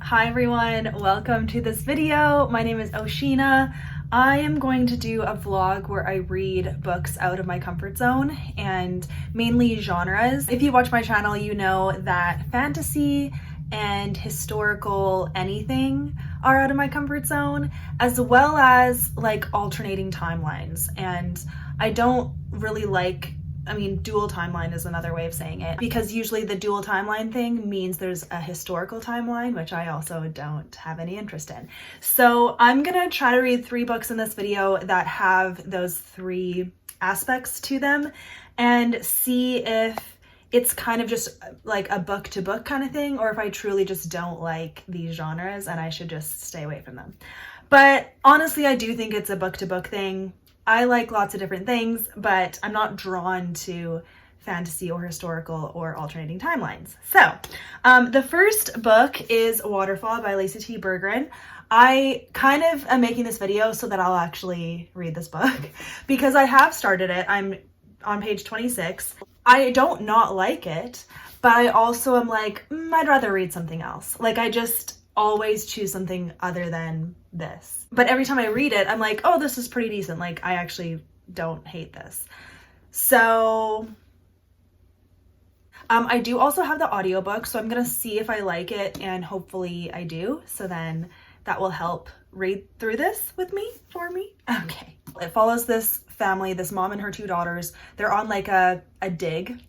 Hi everyone, welcome to this video. My name is O-Sheena. I am going to do a vlog where I read books out of my comfort zone and mainly genres. If you watch my channel, you know that fantasy and historical anything are out of my comfort zone, as well as like alternating timelines. And I don't really like, dual timeline is another way of saying it, because usually the dual timeline thing means there's a historical timeline, which I also don't have any interest in. So I'm gonna try to read 3 books in this video that have those 3 aspects to them and see if it's kind of just like a book to book kind of thing, or if I truly just don't like these genres and I should just stay away from them. But honestly, I do think it's a book to book thing. I like lots of different things, but I'm not drawn to fantasy or historical or alternating timelines. So the first book is Waterfall by Lacey T. Bergren. I kind of am making this video so that I'll actually read this book because I have started it. I'm on page 26. I don't not like it, but I also am like, I'd rather read something else. Like I just always choose something other than this. But every time I read it, I'm like, oh, this is pretty decent. Like I actually don't hate this. So I do also have the audiobook, so I'm gonna see if I like it and hopefully I do. So then that will help read through this with me, for me. Okay. It follows this family, this mom and her 2 daughters. They're on like a dig.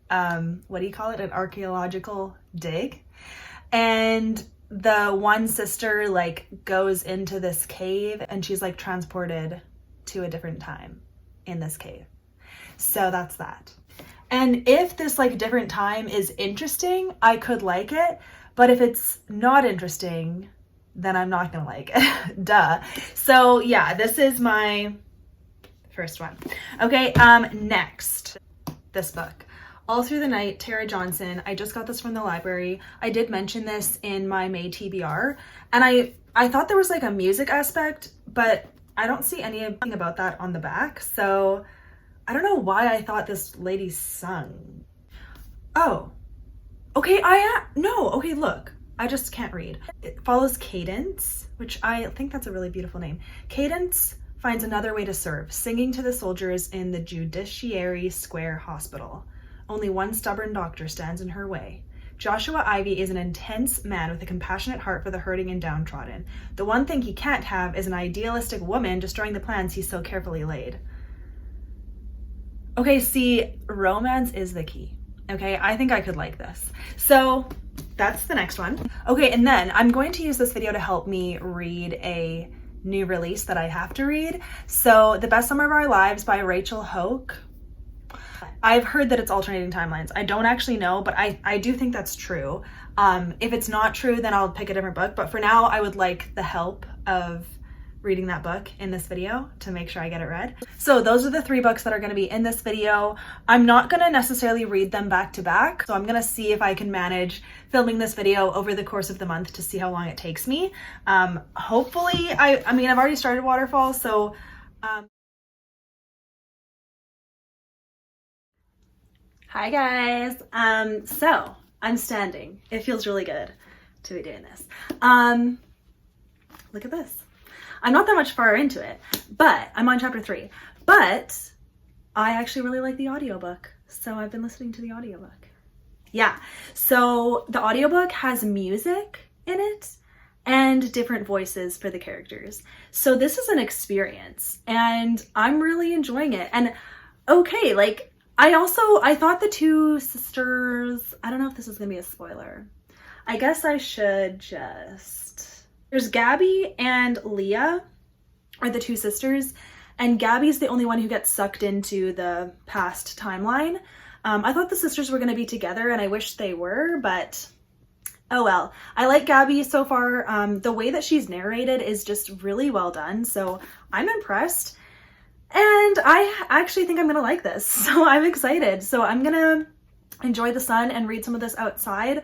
What do you call it? An archaeological dig. And the one sister like goes into this cave and she's like transported to a different time in this cave. So that's that. And if this like different time is interesting, I could like it. But if it's not interesting, then I'm not gonna like it. Duh. So yeah, this is my first one. Okay, next, this book. All Through the Night, Tara Johnson. I just got this from the library. I did mention this in my May TBR, and I thought there was like a music aspect, but I don't see anything about that on the back, so I don't know why I thought this lady sung. Oh, okay, okay, look, I just can't read. It follows Cadence, which I think that's a really beautiful name. Cadence finds another way to serve, singing to the soldiers in the Judiciary Square Hospital. Only one stubborn doctor stands in her way. Joshua Ivy is an intense man with a compassionate heart for the hurting and downtrodden. The one thing he can't have is an idealistic woman destroying the plans he so carefully laid. Okay, see, romance is the key. Okay, I think I could like this. So that's the next one. Okay, and then I'm going to use this video to help me read a new release that I have to read. So The Best Summer of Our Lives by Rachel Hauck. I've heard that it's alternating timelines. I don't actually know, but I do think that's true. If it's not true, then I'll pick a different book. But for now, I would like the help of reading that book in this video to make sure I get it read. So those are the 3 books that are gonna be in this video. I'm not gonna necessarily read them back to back. So I'm gonna see if I can manage filming this video over the course of the month to see how long it takes me. Hopefully, I've already started Waterfall, so hi guys. So I'm standing. It feels really good to be doing this. Look at this. I'm not that much far into it, but I'm on chapter 3. But I actually really like the audiobook, so I've been listening to the audiobook. Yeah, so the audiobook has music in it and different voices for the characters. So this is an experience and I'm really enjoying it. And okay, like I thought the 2 sisters, I don't know if this is gonna be a spoiler. I guess I should just, there's Gabby and Leah are the 2 sisters, and Gabby's the only one who gets sucked into the past timeline. I thought the sisters were gonna be together and I wish they were, but oh well. I like Gabby so far. The way that she's narrated is just really well done, so I'm impressed. And I actually think I'm gonna like this, so I'm excited. So I'm gonna enjoy the sun and read some of this outside.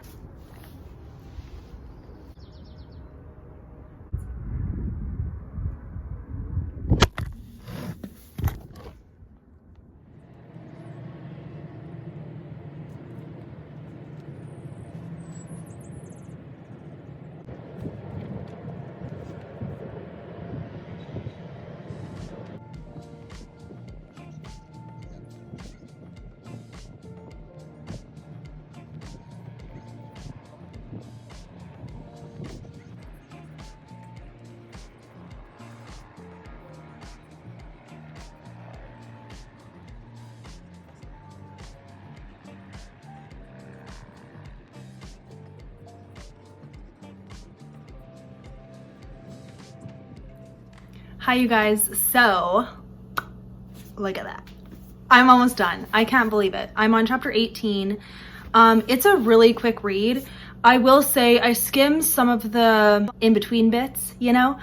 Hi you guys. So look at that. I'm almost done. I can't believe it. I'm on chapter 18. It's a really quick read. I will say I skimmed some of the in-between bits, you know,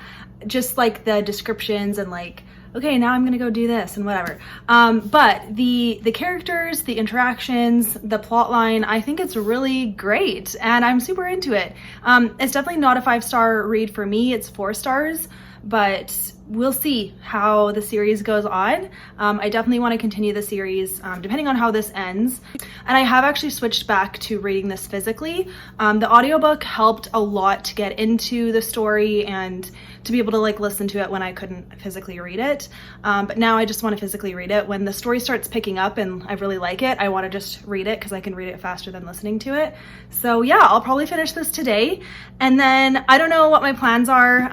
just like the descriptions and like, okay, now I'm gonna go do this and whatever. But the characters, the interactions, the plot line, I think it's really great and I'm super into it. It's definitely not a 5-star read for me. It's 4 stars, but we'll see how the series goes on. I definitely want to continue the series depending on how this ends. And I have actually switched back to reading this physically. The audiobook helped a lot to get into the story and to be able to like listen to it when I couldn't physically read it. But now I just want to physically read it. When the story starts picking up and I really like it, I want to just read it because I can read it faster than listening to it. So yeah, I'll probably finish this today. And then I don't know what my plans are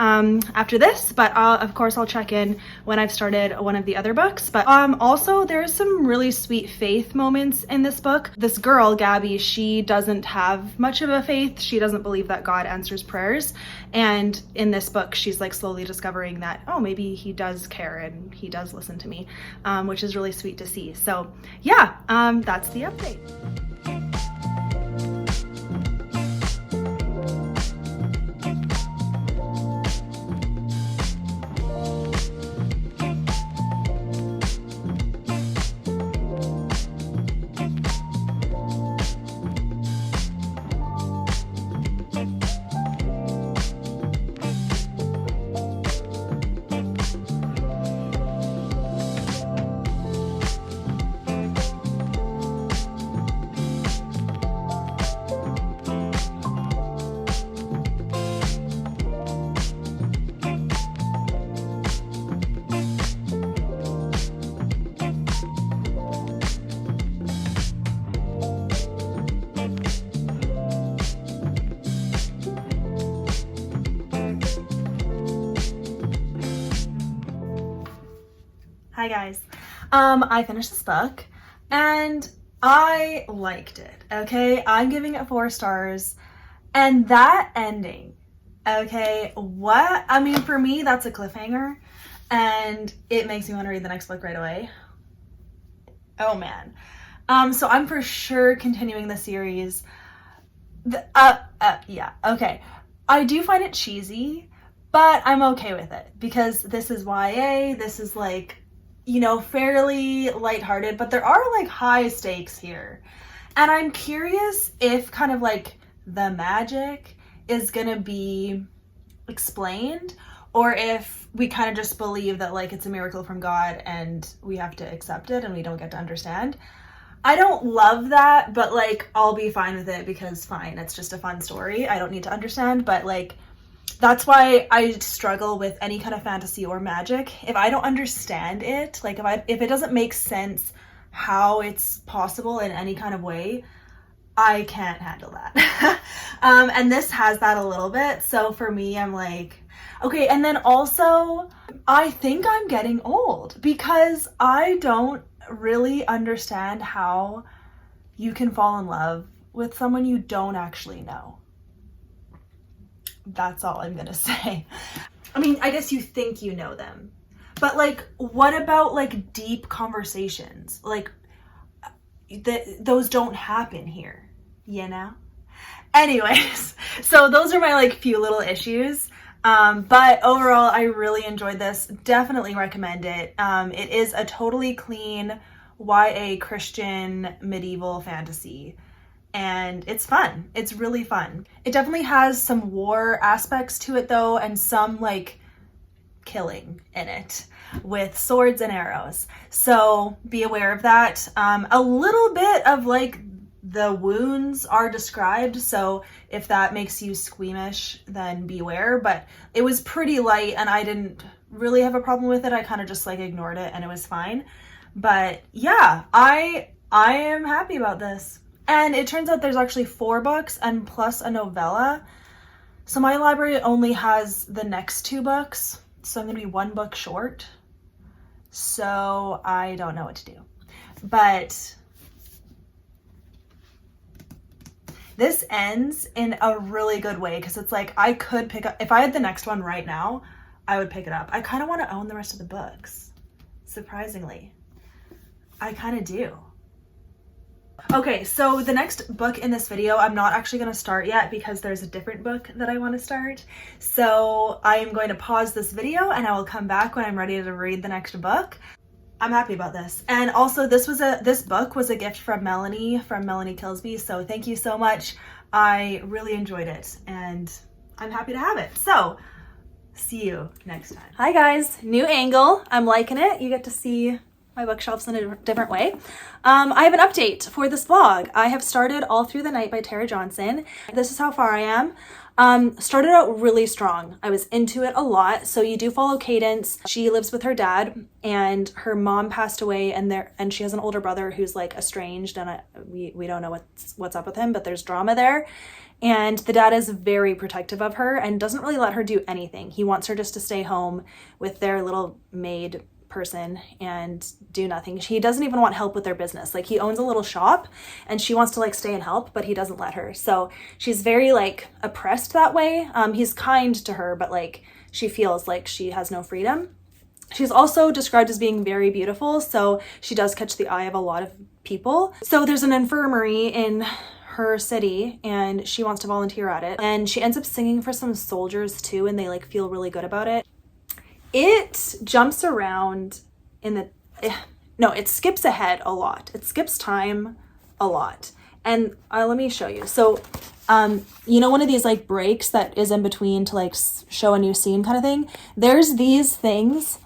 after this, but of course I'll check in when I've started one of the other books. But also there's some really sweet faith moments in this book. This girl, Gabby, she doesn't have much of a faith. She doesn't believe that God answers prayers. And in this book, she's like slowly discovering that, oh, maybe he does care and he does listen to me, which is really sweet to see. So yeah, that's the update. Hi guys. I finished this book and I liked it, okay? I'm giving it 4 stars. And that ending, okay, what? I mean, for me, that's a cliffhanger and it makes me want to read the next book right away. Oh man. So I'm for sure continuing the series. Yeah, okay. I do find it cheesy, but I'm okay with it because this is YA. This is like, you know, fairly lighthearted, but there are like high stakes here. And I'm curious if kind of like the magic is gonna be explained or if we kind of just believe that like it's a miracle from God and we have to accept it and we don't get to understand. I don't love that, but like I'll be fine with it because fine, it's just a fun story. I don't need to understand, but like that's why I struggle with any kind of fantasy or magic. If I don't understand it, like if it doesn't make sense how it's possible in any kind of way, I can't handle that. And this has that a little bit. So for me, I'm like, okay. And then also, I think I'm getting old because I don't really understand how you can fall in love with someone you don't actually know. That's all I'm gonna say. I mean, I guess you think you know them, but like, what about like deep conversations? Like, those don't happen here, you know? Anyways, so those are my like few little issues. But overall, I really enjoyed this. Definitely recommend it. It is a totally clean YA Christian medieval fantasy. And it's fun. It's really fun. It definitely has some war aspects to it though, and some like killing in it with swords and arrows. So be aware of that. A little bit of like the wounds are described. So if that makes you squeamish, then beware. But it was pretty light and I didn't really have a problem with it. I kind of just like ignored it and it was fine. But yeah, I am happy about this. And it turns out there's actually 4 books and plus a novella. So my library only has the next 2 books. So I'm going to be 1 book short. So I don't know what to do. But this ends in a really good way because it's like I could pick up, if I had the next one right now, I would pick it up. I kind of want to own the rest of the books, surprisingly. I kind of do. Okay, so the next book in this video, I'm not actually going to start yet because there's a different book that I want to start. So I am going to pause this video and I will come back when I'm ready to read the next book. I'm happy about this. And also this book was a gift from Melanie Kilsby. So thank you so much. I really enjoyed it and I'm happy to have it. So see you next time. Hi guys, new angle. I'm liking it. You get to see my bookshelves in a different way. I have an update for this vlog. I have started All Through the Night by Tara Johnson. This is how far I am. Started out really strong. I was into it a lot. So you do follow Cadence. She lives with her dad and her mom passed away and she has an older brother who's like estranged and we don't know what's up with him, but there's drama there. And the dad is very protective of her and doesn't really let her do anything. He wants her just to stay home with their little maid person and do nothing. He doesn't even want help with their business. Like he owns a little shop and she wants to like stay and help, but he doesn't let her. So she's very like oppressed that way. He's kind to her, but like she feels like she has no freedom. She's also described as being very beautiful. So she does catch the eye of a lot of people. So there's an infirmary in her city and she wants to volunteer at it. And she ends up singing for some soldiers too. And they like feel really good about it. It jumps around it skips ahead a lot. It skips time a lot. And let me show you. So, you know, one of these like breaks that is in between to like show a new scene kind of thing. There's these things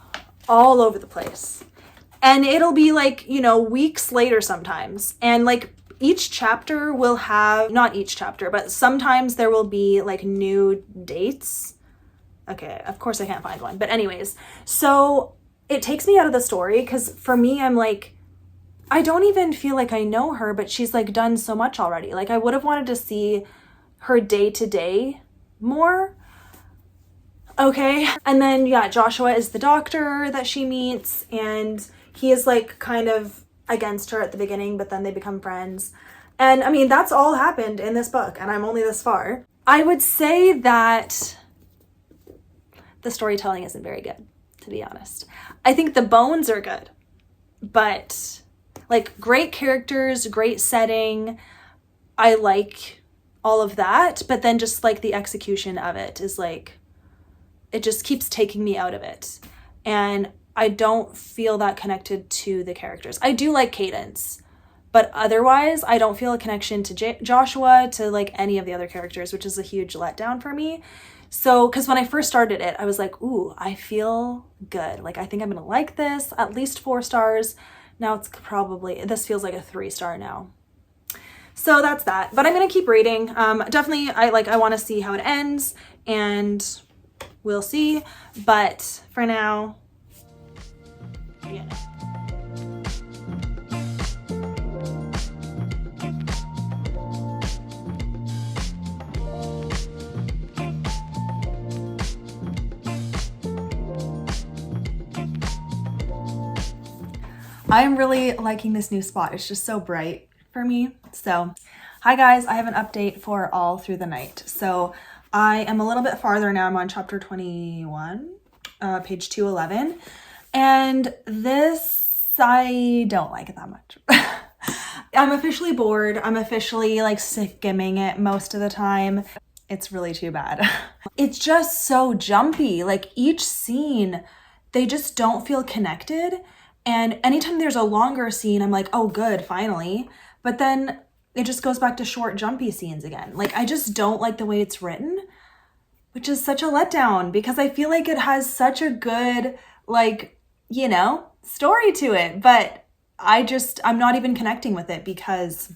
all over the place. And it'll be like, you know, weeks later sometimes. And like each chapter will have, not each chapter, but sometimes there will be like new dates. Okay, of course I can't find one. But anyways, so it takes me out of the story because for me, I'm like, I don't even feel like I know her, but she's like done so much already. Like I would have wanted to see her day to day more. Okay. And then, yeah, Joshua is the doctor that she meets and he is like kind of against her at the beginning, but then they become friends. And I mean, that's all happened in this book and I'm only this far. I would say that the storytelling isn't very good, to be honest. I think the bones are good, but like great characters, great setting. I like all of that, but then just like the execution of it is like, it just keeps taking me out of it. And I don't feel that connected to the characters. I do like Cadence, but otherwise I don't feel a connection to Joshua, to like any of the other characters, which is a huge letdown for me. So, because when I first started it, I was like, ooh, I feel good. Like, I think I'm going to like this, at least 4 stars. Now it's probably, this feels like a 3-star now. So that's that. But I'm going to keep reading. Definitely, I want to see how it ends and we'll see. But for now, yeah. I'm really liking this new spot. It's just so bright for me. So, hi guys, I have an update for All Through the Night. So I am a little bit farther now. I'm on chapter 21, page 211. And this, I don't like it that much. I'm officially bored. I'm officially like skimming it most of the time. It's really too bad. It's just so jumpy. Like each scene, they just don't feel connected. And anytime there's a longer scene, I'm like, oh, good, finally. But then it just goes back to short, jumpy scenes again. Like, I just don't like the way it's written, which is such a letdown because I feel like it has such a good, like, you know, story to it. But I'm not even connecting with it because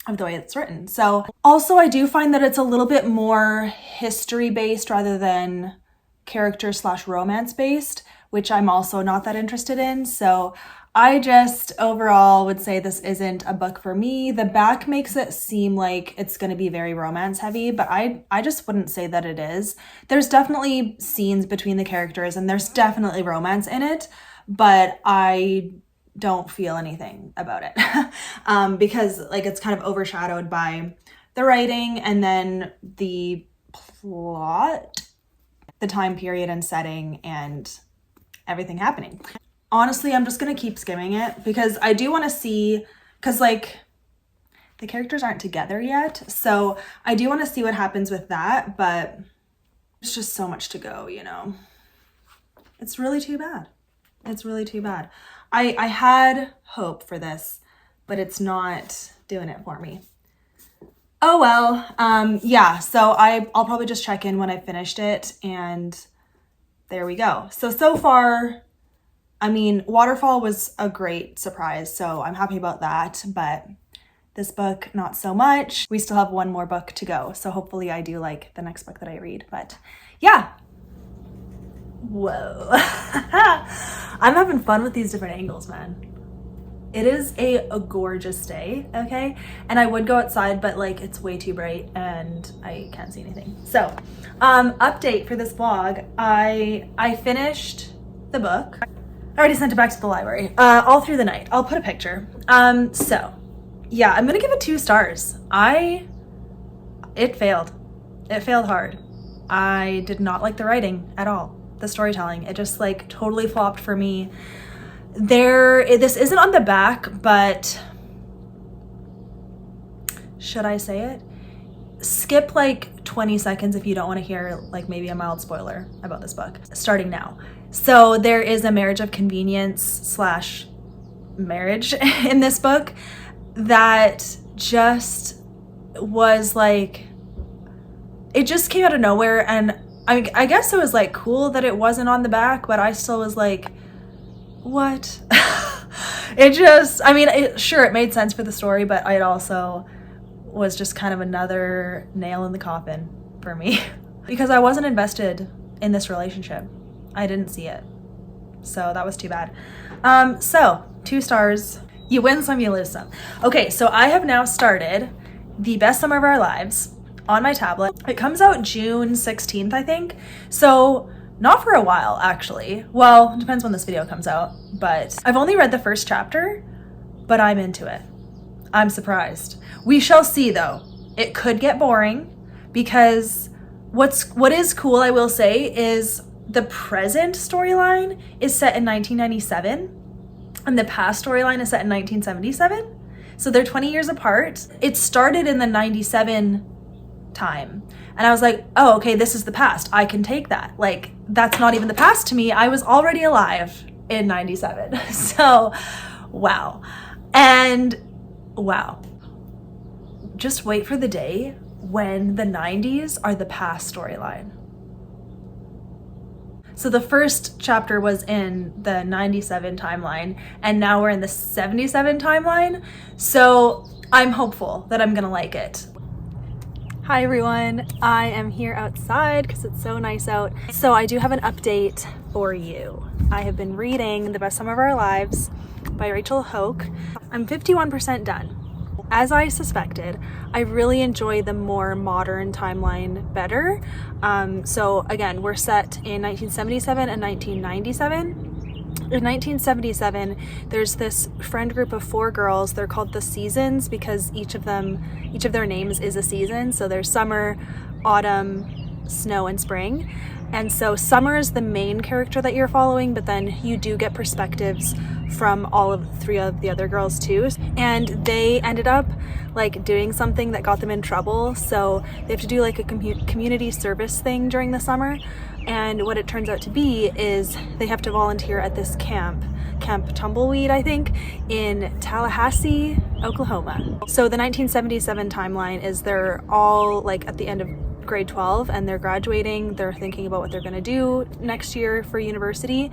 of the way it's written. So also, I do find that it's a little bit more history-based rather than character/romance based, which I'm also not that interested in. So I just overall would say this isn't a book for me. The back makes it seem like it's going to be very romance heavy, but I just wouldn't say that it is. There's definitely scenes between the characters and there's definitely romance in it, but I don't feel anything about it because like it's kind of overshadowed by the writing and then the plot. the time period and setting and everything happening. Honestly, I'm just gonna keep skimming it because I do want to see, because like the characters aren't together yet, so I do want to see what happens with that, but there's just so much to go, you know. It's really too bad. It's really too bad. I had hope for this, but it's not doing it for me. Oh well, yeah, so I'll probably just check in when I finished it, and there we go. So far, I mean, Waterfall was a great surprise, so I'm happy about that, but this book, not so much. We still have one more book to go, so hopefully I do like the next book that I read, but yeah. Whoa. I'm having fun with these different angles, man. It is a gorgeous day, okay? And I would go outside, but like it's way too bright and I can't see anything. So, update for this vlog. I finished the book. I already sent it back to the library, all through the night. I'll put a picture. So yeah, I'm gonna give it 2 stars. It failed. It failed hard. I did not like the writing at all. The storytelling, it just like totally flopped for me. This isn't on the back, but should I say it? Skip like 20 seconds if you don't want to hear like maybe a mild spoiler about this book, starting now. So there is a marriage of convenience / marriage in this book that just was like, it just came out of nowhere. And I guess it was like cool that it wasn't on the back, but I still was like, what? It just, I mean, sure, it made sense for the story, but it also was just kind of another nail in the coffin for me because I wasn't invested in this relationship. I didn't see it. So that was too bad. So 2 stars. You win some, you lose some. Okay, so I have now started The Best Summer of Our Lives on my tablet. It comes out June 16th, I think. So not for a while, actually. Well, it depends when this video comes out, but I've only read the first chapter, but I'm into it. I'm surprised. We shall see though. It could get boring because what is cool, I will say, is the present storyline is set in 1997 and the past storyline is set in 1977. So they're 20 years apart. It started in the 97 time. And I was like, oh, okay, this is the past. I can take that. Like, that's not even the past to me. I was already alive in 97. So, wow. And wow. Just wait for the day when the 90s are the past storyline. So the first chapter was in the 97 timeline, and now we're in the 77 timeline. So I'm hopeful that I'm gonna like it. Hi everyone, I am here outside because it's so nice out. So I do have an update for you. I have been reading The Best Summer of Our Lives by Rachel Hauck. I'm 51% done. As I suspected, I really enjoy the more modern timeline better. So again, we're set in 1977 and 1997. In 1977, there's this friend group of 4 girls. They're called the Seasons because each of their names is a season. So there's summer, autumn, snow, and spring. And so Summer is the main character that you're following, but then you do get perspectives from all of 3 of the other girls too. And they ended up like doing something that got them in trouble. So they have to do like a community service thing during the summer. And what it turns out to be is they have to volunteer at this Camp Tumbleweed, I think, in Tallahassee, Oklahoma. So the 1977 timeline is they're all like at the end of grade 12 and they're graduating. They're thinking about what they're going to do next year for university,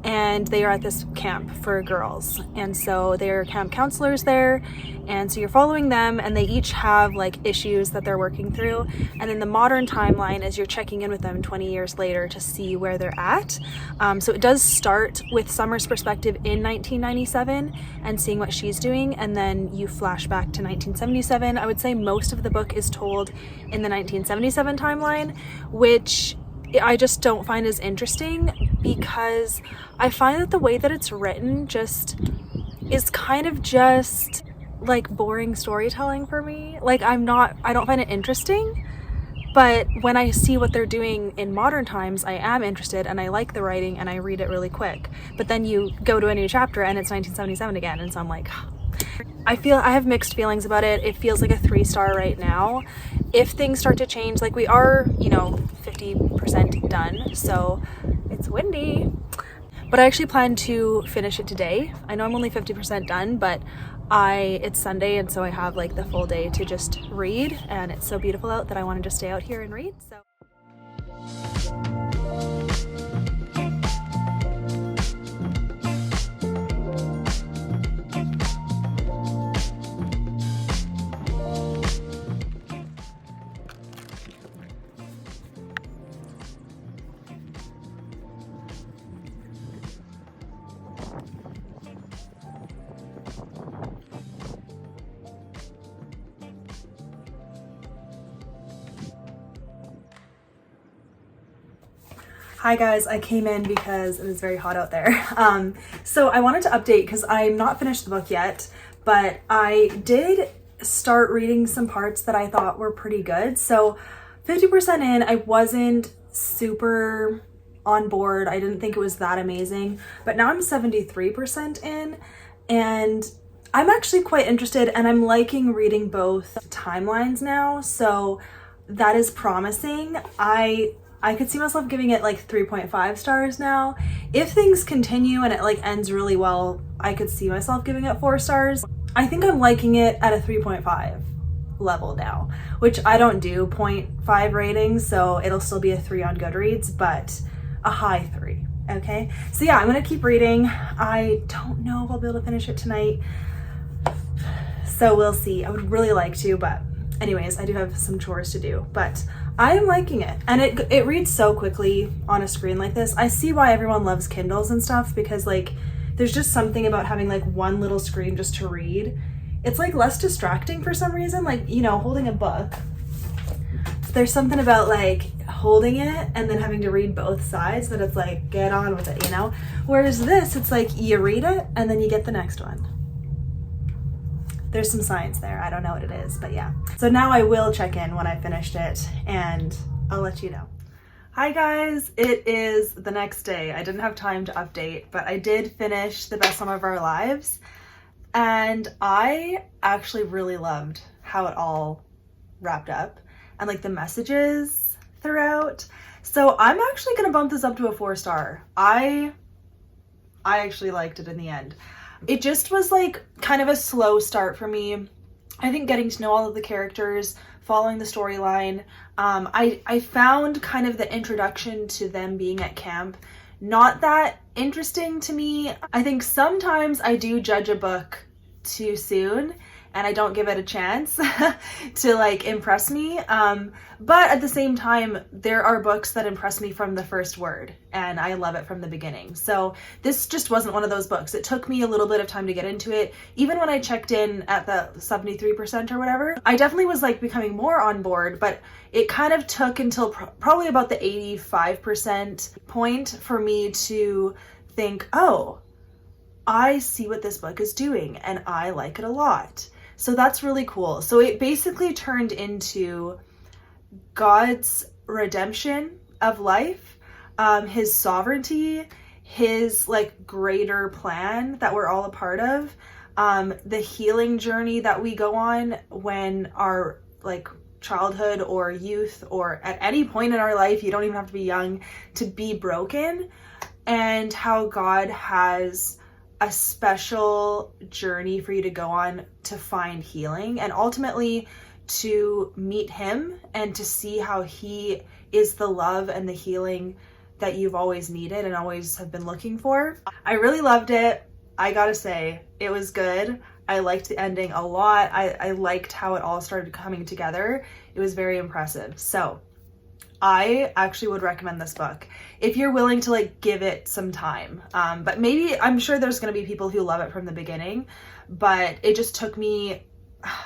and they are at this camp for girls, and so they're camp counselors there, and so you're following them, and they each have like issues that they're working through. And then the modern timeline is you're checking in with them 20 years later to see where they're at. So it does start with Summer's perspective in 1997 and seeing what she's doing, and then you flash back to 1977. I would say most of the book is told in the 1977 timeline, which I just don't find as interesting because I find that the way that it's written just is kind of just like boring storytelling for me. Like I don't find it interesting. But when I see what they're doing in modern times, I am interested and I like the writing and I read it really quick. But then you go to a new chapter and it's 1977 again, and so I'm like, I have mixed feelings about it. It feels like a 3-star right now. If things start to change, like we are, 50% done, so it's windy. But I actually plan to finish it today. I know I'm only 50% done, but it's Sunday, and so I have like the full day to just read, and it's so beautiful out that I want to just stay out here and read. So hi guys, I came in because it was very hot out there. So I wanted to update because I'm not finished the book yet, but I did start reading some parts that I thought were pretty good. So 50% in, I wasn't super on board. I didn't think it was that amazing, but now I'm 73% in, and I'm actually quite interested, and I'm liking reading both timelines now. So that is promising. I could see myself giving it like 3.5 stars now. If things continue and it like ends really well, I could see myself giving it 4 stars. I think I'm liking it at a 3.5 level now, which I don't do 0.5 ratings, so it'll still be a 3 on Goodreads, but a high 3, okay? So yeah, I'm gonna keep reading. I don't know if I'll be able to finish it tonight, so we'll see. I would really like to, but anyways, I do have some chores to do, but I am liking it, and it reads so quickly on a screen like this. I see why everyone loves Kindles and stuff, because like there's just something about having like one little screen just to read. It's like less distracting for some reason, like, holding a book. There's something about like holding it and then having to read both sides that it's like, get on with it, Whereas this, it's like you read it and then you get the next one. There's some science there. I don't know what it is, but yeah. So now I will check in when I finished it, and I'll let you know. Hi guys, it is the next day. I didn't have time to update, but I did finish The Best Summer of Our Lives, and I actually really loved how it all wrapped up and like the messages throughout. So I'm actually gonna bump this up to a 4-star. I actually liked it in the end. It just was like kind of a slow start for me. I think getting to know all of the characters, following the storyline. I found kind of the introduction to them being at camp not that interesting to me. I think sometimes I do judge a book too soon and I don't give it a chance to like impress me. But at the same time, there are books that impress me from the first word and I love it from the beginning. So this just wasn't one of those books. It took me a little bit of time to get into it. Even when I checked in at the 73% or whatever, I definitely was like becoming more on board, but it kind of took until probably about the 85% point for me to think, oh, I see what this book is doing and I like it a lot. So that's really cool. So it basically turned into God's redemption of life, his sovereignty, his like greater plan that we're all a part of, the healing journey that we go on when our like childhood or youth or at any point in our life, you don't even have to be young to be broken, and how God has a special journey for you to go on to find healing and ultimately to meet him and to see how he is the love and the healing that you've always needed and always have been looking for. I really loved it. I gotta say, it was good. I liked the ending a lot. I liked how it all started coming together. It was very impressive. So I actually would recommend this book if you're willing to like give it some time. But maybe, I'm sure there's going to be people who love it from the beginning, but it just took me,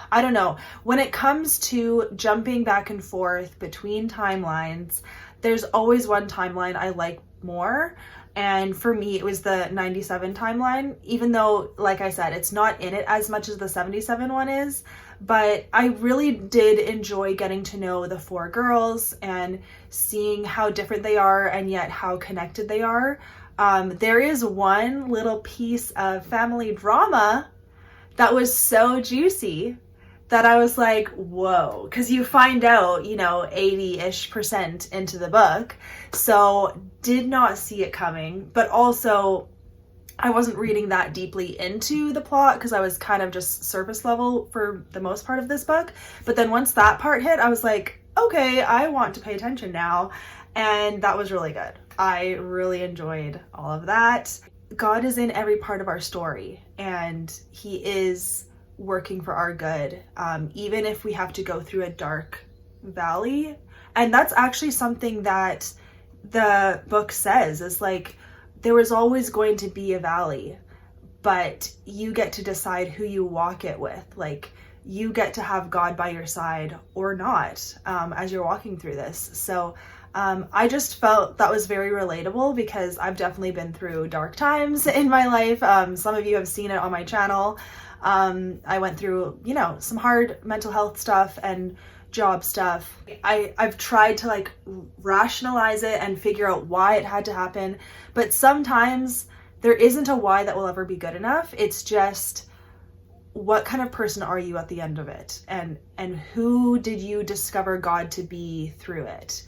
I don't know. When it comes to jumping back and forth between timelines, there's always one timeline I like more. And for me, it was the 97 timeline, even though, like I said, it's not in it as much as the 77 one is, but I really did enjoy getting to know the four girls and seeing how different they are and yet how connected they are. There is one little piece of family drama that was so juicy that I was like, whoa, because you find out, you know, 80-ish% into the book. So did not see it coming, but also I wasn't reading that deeply into the plot because I was kind of just surface level for the most part of this book. But then once that part hit, I was like, okay, I want to pay attention now. And that was really good. I really enjoyed all of that. God is in every part of our story, and he is working for our good, even if we have to go through a dark valley. And that's actually something that the book says, is like, there is always going to be a valley, but you get to decide who you walk it with. Like, you get to have God by your side or not, as you're walking through this. So I just felt that was very relatable because I've definitely been through dark times in my life. Some of you have seen it on my channel. I went through, you know, some hard mental health stuff and job stuff. I've tried to like rationalize it and figure out why it had to happen, but sometimes there isn't a why that will ever be good enough. It's just, what kind of person are you at the end of it? And who did you discover God to be through it?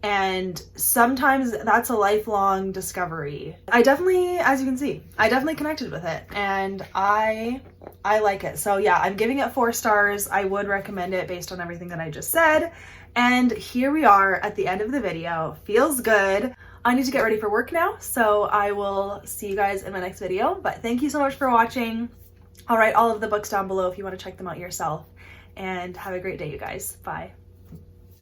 And sometimes that's a lifelong discovery. I definitely, as you can see, I definitely connected with it, and I like it. So yeah, I'm giving it 4 stars. I would recommend it based on everything that I just said. And here we are at the end of the video. Feels good. I need to get ready for work now, so I will see you guys in my next video. But thank you so much for watching. I'll write all of the books down below if you want to check them out yourself. And have a great day, you guys. Bye.